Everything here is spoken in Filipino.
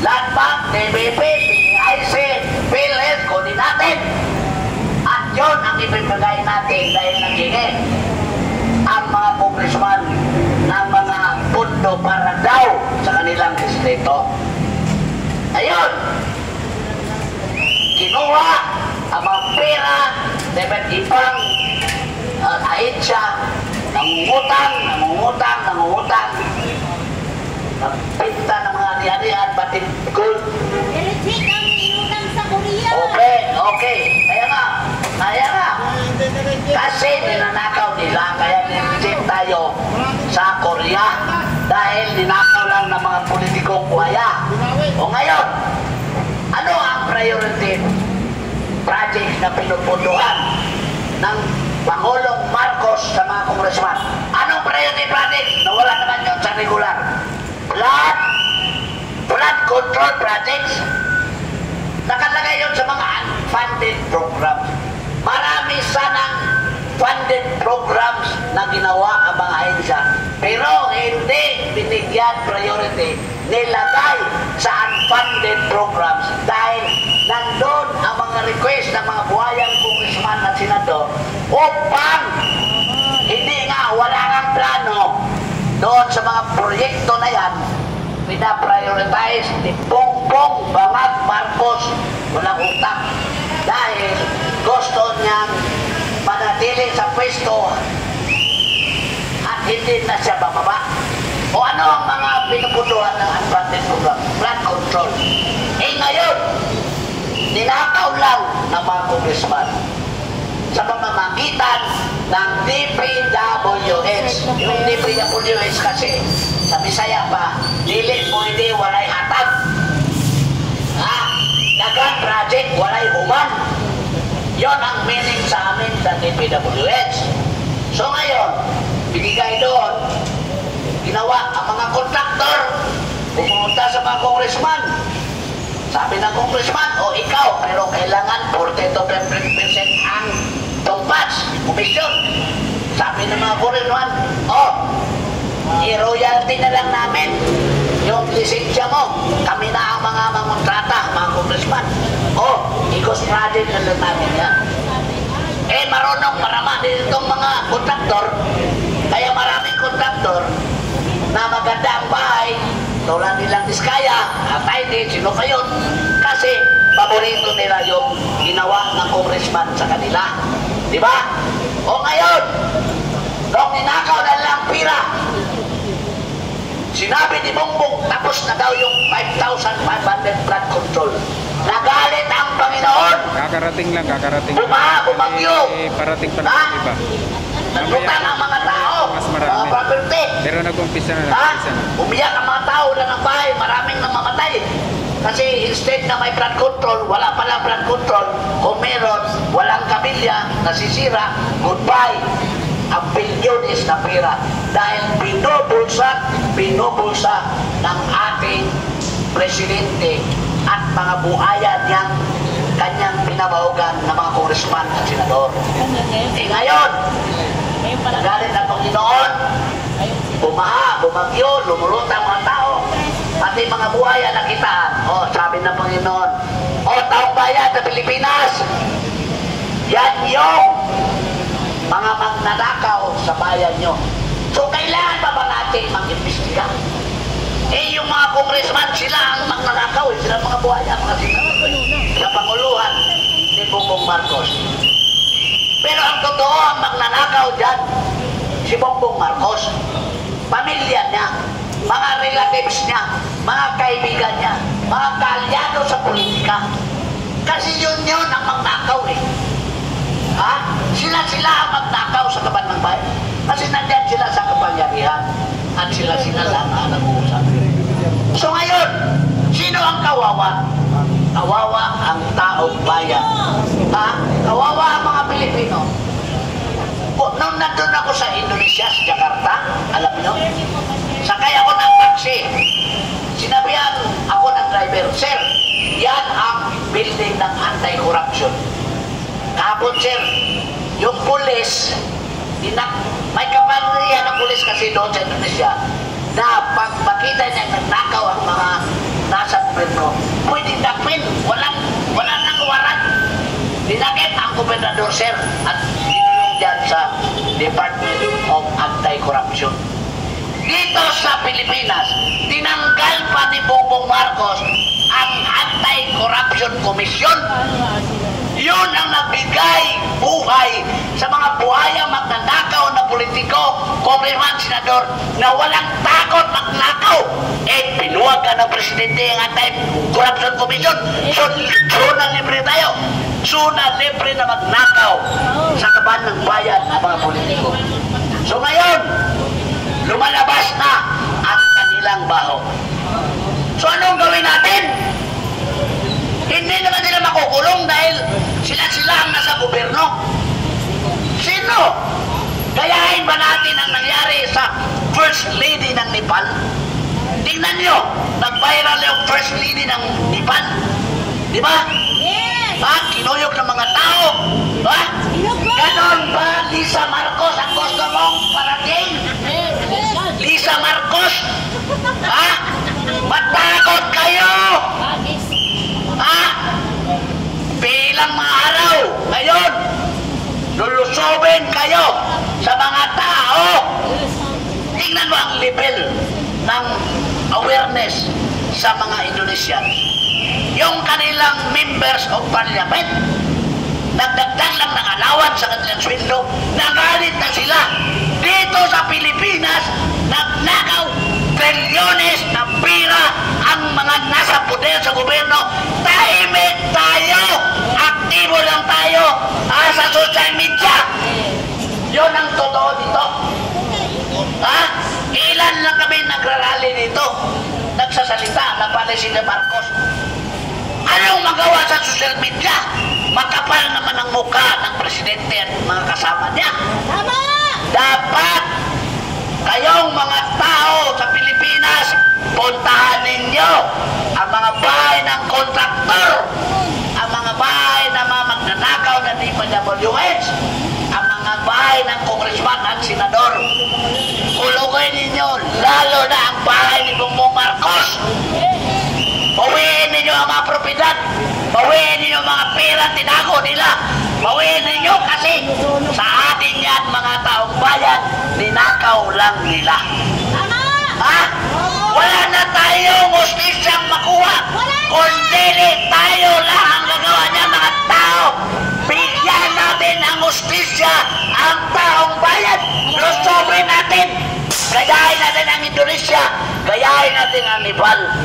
Land Bank, TVP, PIC, PhilHealth, kunin natin. At yun ang ibibigay natin dahil naghingi ang mga congressman ng mga pundo para daw sa kanilang distrito. Ayun, kinuha ang mga pera dapat ibang ahensya, nangungutang, nagpinta ng mga ari-arian, batid gold. Electric ang inutang sa Korea. Okay. Kaya nga. Kasi ninanakaw nila, kaya nilitip tayo sa Korea dahil ninakaw lang ng mga politikong buhaya. O ngayon, ano ang priority project na pinupunduhan ng Pangulong Marcos sa mga congressman? Anong priority project? Nawala naman yun sa regular. Flood control projects. Nakalagay yun sa mga unfunded programs. Marami sanang funded programs na ginawa ang mga ahensya. Pero hindi binigyan priority, nilagay sa unfunded programs dahil nandun ang mga request ng mga buhayang congressman at senador upang hindi nga wala kang plano doon sa mga proyekto na yan. Pina-prioritize ni Bongbong Bangag Marcos walang utak dahil gusto niyang manatili sa pwesto at hindi na siya bababa. O ano ang mga pinupunduhan ng unfunded program? Flood control. Ngayon, ninakaw lang ng mga congressman sa pamamagitan ng DPWH. Yung DPWH kasi sa Bisaya pa, dili pwede walay hatag. Dagan project, walay human. Yon ang meaning sa amin sa DPWH. So ngayon, binigay doon, ginawa ang mga kontraktor, pumunta sa mga congressman. Sabi ng congressman, ikaw, pero kailangan 40 to 50% ang tumpas, komisyon. Sabi ng mga congressman, i-royalty na lang namin yung lisensya mo. Kami na ang mga kontrata, mga congressman. Igos project na lang namin yan. Marunong marama din itong mga kontraktor. Kaya maraming kontraktor na maganda ang bahay, tulad nilang Diskaya, atay din, sino kayo? Kasi paborito nila yung ginawa ng congressman sa kanila. Di ba? Ngayon, nung ninakaw na lang pira, sinabi ni Bongbong, tapos na daw yung 5,500 flood control. Nagalit ang Panginoon. Kakarating. Bumagyo. Parating pa na iba. Naglutan ang mga tao. Mas marami. Mga property. Pero nag-umpisa na. Umiyak ang mga tao na ng bahay. Maraming namamatay. Kasi instead na may flood control, wala palang flood control. Kung meron, walang kabilya, nasisira, goodbye. Ang bilyones na pera dahil binubulsa ng ating presidente at mga buhaya niyang kanyang pinabahugan ng mga congressman at senador. Ngayon, nagalit ang Panginoon, bumagyo, lumulutang mga tao, pati mga buhaya nakitaan. Sabi ng Panginoon, taong bayan sa Pilipinas, yan yung mga magnanakaw sa bayan nyo. So, kailangan pa ba natin mag-imbestiga? Yung mga congressman, sila ang magnanakaw, sila mga buhaya, mga senador sa Panguluhan ni Bongbong Marcos. Pero ang totoo, ang magnanakaw dyan, si Bongbong Marcos, pamilya niya, mga relatives niya, mga kaibigan niya, mga kaalyado sa politika. Kasi yun ang magnakaw Sila ang magnakaw sa kaban ng bayan. Kasi nandyan sila sa kapangyarihan at sila lang ang nag-uusap. So ngayon, sino ang kawawa? Kawawa ang taong bayan. Kawawa ang mga Pilipino. Nung nandun ako sa Indonesia, sa Jakarta, alam nyo, sakay ako ng taxi. Sinabihan ako ng driver, sir, yan ang building ng anti-corruption. Kahapon, sir, yung pulis, may kapangyarihan ng pulis kasi doon sa Indonesia na pag makita niya nagnakaw ang mga nasa senador, sir, at tinulong dyan sa Department of Anti-Corruption. Dito sa Pilipinas, tinanggal pa ni Bongbong Marcos ang Anti-Corruption Commission. Yun ang nagbigay buhay sa mga buhayang magnanakaw na politiko, congressman, senador, na walang takot magnakaw. Eh, pinuwagan ng presidente ang Anti-Corruption Commission. So, na libre tayo. Suna libre na magnakaw sa kaban ng bayan ng mga politiko. So ngayon, lumalabas na ang kanilang baho. So anong gawin natin? Hindi naman nila makukulong dahil sila ang nasa gobyerno. Sino? Gayahin ba natin ang nangyari sa First Lady ng Nepal? Tingnan nyo, nag-viral yung First Lady ng Nepal. Di ba? Yes! Ha? Kinuyok ng mga tao. Ha? Ganon ba, Lisa Marcos, ang gusto mong parating? Lisa Marcos? Ha? Matakot kayo! Ha? Bilang mga araw, ngayon, lulusobin kayo sa mga tao. Tingnan mo ang level ng awareness sa mga Indonesian. Yung kanilang members of parliament, nagdagdag lang ng allowance sa kanilang sweldo, nagalit na sila. Dito sa Pilipinas, nagnakaw trilyones na pira ang mga nasa poder sa gobyerno. Tahimik tayo, aktibo lang tayo sa social media. Yun ang totoo dito. Ha? Ilan lang kami nagrarally dito, nagsasalita na pala si Marcos. Anong magawa sa social media? Makapal naman ang mukha ng presidente at mga kasama niya. Tama! Dapat kayong mga tao sa Pilipinas, puntahan ninyo ang mga bahay ng kontraktor, ang mga bahay na mga magnanakaw na DPWH, ang mga bahay ng congressman at senador. Kulugay ninyo, lalo na ang bahay ni Bongbong Marcos. Bawiin ninyo ang mga propiedad, bawiin ninyo ang mga pera tinago nila, bawiin ninyo kasi sa atin yan mga taong bayan, ninakaw lang nila. Tama! Ha? Wala na tayong justisyang makuha, kundi tayo lang ang gagawa niya mga tao. Bigyan natin ang justisya ang taong bayan, lusobin natin. Gayahin natin ang Indonesia, gayahin natin ang Nepal.